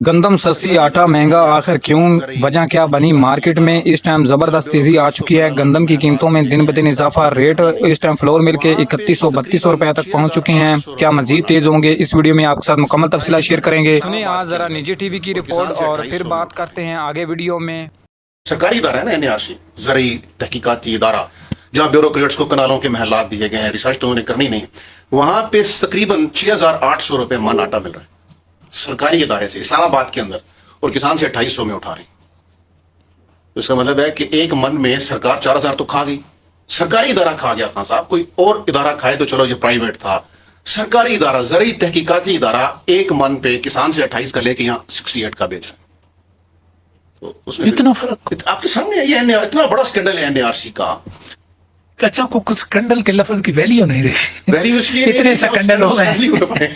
گندم سستی آٹا مہنگا آخر کیوں؟ وجہ کیا بنی؟ مارکیٹ میں اس ٹائم زبردست تیزی آ چکی ہے۔ گندم کی قیمتوں میں دن بدن اضافہ، ریٹ اس ٹائم فلور مل کے 3100-3200 روپے تک پہنچ چکے ہیں۔ کیا مزید تیز ہوں گے؟ اس ویڈیو میں آپ کے ساتھ مکمل تفصیلات شیئر کریں گے۔ سنیں آج ذرا نجی ٹی وی کی رپورٹ اور پھر بات کرتے ہیں آگے ویڈیو میں۔ سرکاری ادارہ ہے نا NARC، زرعی تحقیقاتی ادارہ، جہاں بیوروکریٹس کو کنالوں کے محلات دیے گئے ہیں، ریسرچ تو انہیں کرنی نہیں، وہاں پہ تقریباً 6800 روپے من آٹا مل رہا ہے سرکاری ادارے سے اسلام آباد کے اندر، اور کسان سے 2800 میں اٹھا رہے ہیں۔ تو اس کا مطلب ہے کہ ایک من میں سرکار 4000 تو کھا گئی، سرکاری ادارہ کھا گیا۔ خان صاحب کوئی اور ادارہ کھائے تو چلو یہ پرائیویٹ تھا، سرکاری ادارہ، زرعی تحقیقاتی ادارہ ایک من پہ کسان سے 28 کا لے کے یہاں 68 کا بیچ رہا ہے۔ تو اس میں اتنا فرق آپ کے سامنے یہ اتنا بڑا سکینڈل ہے NARC کا۔ اچھا کو کچھ سکنڈل کے لفظ کی ویلیو نہیں رہی، ویلیو اس لیے اتنے سکنڈل ہو گئے،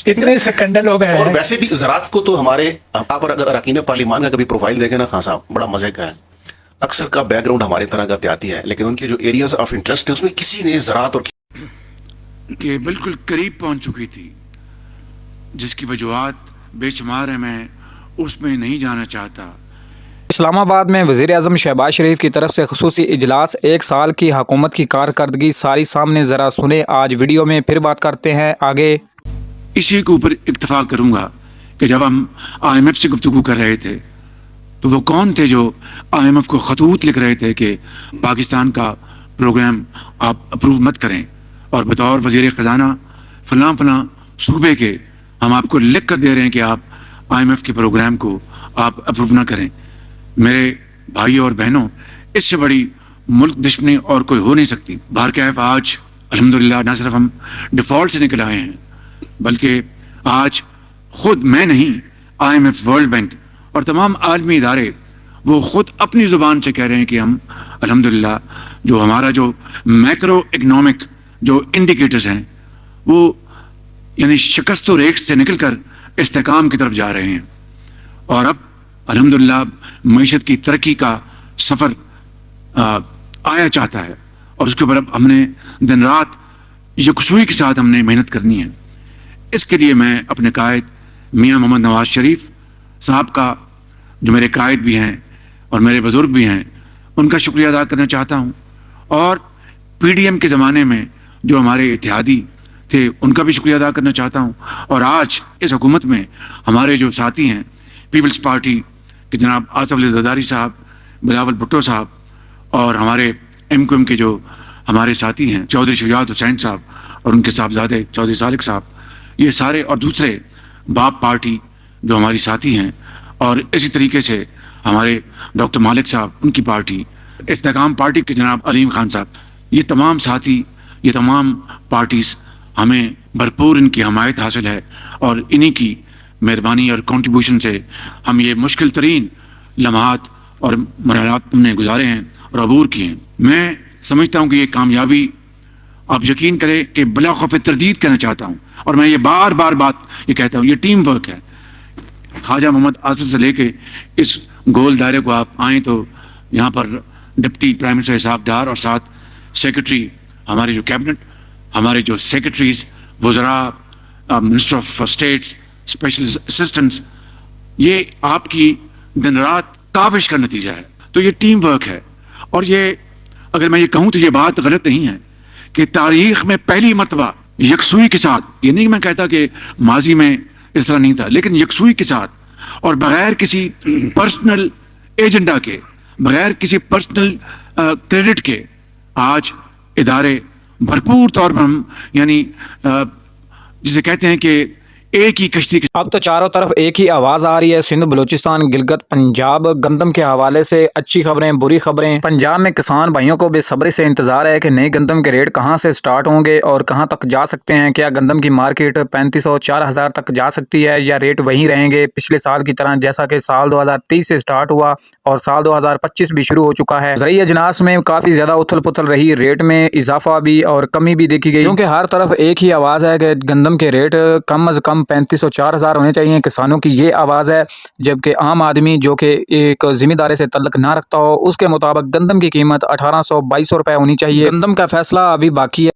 اتنے سکنڈل ہو گئے۔ اور ویسے بھی زراعت کو تو ہمارے آپ اگر اراکین پارلیمان کا کبھی پروفائل دیکھیں نا خان صاحب، بڑا مزے کا ہے۔ اکثر کا بیک گراؤنڈ ہماری طرح کا دیہاتی ہے، لیکن ان کے جو ایریاز آف انٹرسٹ ہے اس میں کسی نے زراعت اور کہ بالکل قریب پہنچ چکی تھی، جس کی وجوہات بے شمار ہیں، میں اس میں نہیں جانا چاہتا۔ اسلام آباد میں وزیر اعظم شہباز شریف کی طرف سے خصوصی اجلاس، ایک سال کی حکومت کی کارکردگی ساری سامنے، ذرا سنیں آج ویڈیو میں، پھر بات کرتے ہیں آگے۔ اسی کے اوپر اکتفا کروں گا کہ جب ہم IMF سے گفتگو کر رہے تھے تو وہ کون تھے جو IMF کو خطوط لکھ رہے تھے کہ پاکستان کا پروگرام آپ اپروو مت کریں، اور بطور وزیر خزانہ فلاں فلاں صوبے کے ہم آپ کو لکھ کر دے رہے ہیں کہ آپ IMF کے پروگرام کو آپ اپروو نہ کریں۔ میرے بھائیوں اور بہنوں، اس سے بڑی ملک دشمنی اور کوئی ہو نہیں سکتی۔ بہرکیف آج الحمدللہ نہ صرف ہم ڈیفالٹ سے نکل آئے ہیں، بلکہ آج خود میں نہیں، IMF، ورلڈ بینک اور تمام عالمی ادارے وہ خود اپنی زبان سے کہہ رہے ہیں کہ ہم الحمدللہ جو ہمارا جو میکرو اکنامک جو انڈیکیٹرز ہیں وہ یعنی شکست و ریکس سے نکل کر استحکام کی طرف جا رہے ہیں، اور اب الحمدللہ معیشت کی ترقی کا سفر آیا چاہتا ہے، اور اس کے اوپر اب ہم نے دن رات یکسوئی کے ساتھ ہم نے محنت کرنی ہے۔ اس کے لیے میں اپنے قائد میاں محمد نواز شریف صاحب کا، جو میرے قائد بھی ہیں اور میرے بزرگ بھی ہیں، ان کا شکریہ ادا کرنا چاہتا ہوں، اور PDM کے زمانے میں جو ہمارے اتحادی تھے ان کا بھی شکریہ ادا کرنا چاہتا ہوں، اور آج اس حکومت میں ہمارے جو ساتھی ہیں پیپلز پارٹی کہ جناب آصف علی زرداری صاحب، بلاول بھٹو صاحب، اور ہمارے MQM کے جو ہمارے ساتھی ہیں چودھری شجاعت حسین صاحب اور ان کے صاحبزادے چودھری سالک صاحب، یہ سارے، اور دوسرے باپ پارٹی جو ہماری ساتھی ہیں، اور اسی طریقے سے ہمارے ڈاکٹر مالک صاحب ان کی پارٹی، استحکام پارٹی کے جناب علیم خان صاحب، یہ تمام ساتھی، یہ تمام پارٹیز، ہمیں بھرپور ان کی حمایت حاصل ہے، اور انہی کی مہربانی اور کنٹریبیوشن سے ہم یہ مشکل ترین لمحات اور مرحلات ہم نے گزارے ہیں اور عبور کیے ہیں۔ میں سمجھتا ہوں کہ یہ کامیابی، آپ یقین کریں کہ بلا خوف تردید کہنا چاہتا ہوں، اور میں یہ بار بار بات یہ کہتا ہوں، یہ ٹیم ورک ہے۔ خواجہ محمد آصف سے لے کے اس گول دائرے کو آپ آئیں تو یہاں پر deputy prime minister Ishaq Dar, اور ساتھ سیکرٹری ہمارے جو کیبنٹ، ہمارے جو سیکرٹریز، وزراء، minister of states, special assistants, یہ آپ کی دن رات کاوش کا نتیجہ ہے۔ تو یہ ٹیم ورک ہے، اور یہ اگر میں یہ کہوں تو یہ بات غلط نہیں ہے کہ تاریخ میں پہلی مرتبہ یکسوئی کے ساتھ، یہ نہیں میں کہتا کہ ماضی میں اس طرح نہیں تھا، لیکن یکسوئی کے ساتھ اور بغیر کسی پرسنل ایجنڈا کے، بغیر کسی پرسنل کریڈٹ کے، آج ادارے بھرپور طور پر ہم یعنی جسے کہتے ہیں کہ ایک ہی کشتی کے اب تو چاروں طرف ایک ہی آواز آ رہی ہے، سندھ، بلوچستان، گلگت، پنجاب، گندم کے حوالے سے اچھی خبریں، بری خبریں۔ پنجاب میں کسان بھائیوں کو بے صبری سے انتظار ہے کہ نئے گندم کے ریٹ کہاں سے سٹارٹ ہوں گے اور کہاں تک جا سکتے ہیں۔ کیا گندم کی مارکیٹ 3500-4000 تک جا سکتی ہے، یا ریٹ وہیں رہیں گے پچھلے سال کی طرح، جیسا کہ سال 2023 سے سٹارٹ ہوا اور سال 2025 بھی شروع ہو چکا ہے؟ زرعی اجناس میں کافی زیادہ اتھل پتھل رہی، ریٹ میں اضافہ بھی اور کمی بھی دیکھی گئی، کیونکہ ہر طرف ایک ہی آواز ہے کہ گندم کے ریٹ کم از کم 3500-4000 ہونے چاہیے، کسانوں کی یہ آواز ہے، جبکہ عام آدمی جو کہ ایک ذمہ داری سے تعلق نہ رکھتا ہو، اس کے مطابق گندم کی قیمت 1800-2200 روپے ہونی چاہیے۔ گندم کا فیصلہ ابھی باقی ہے۔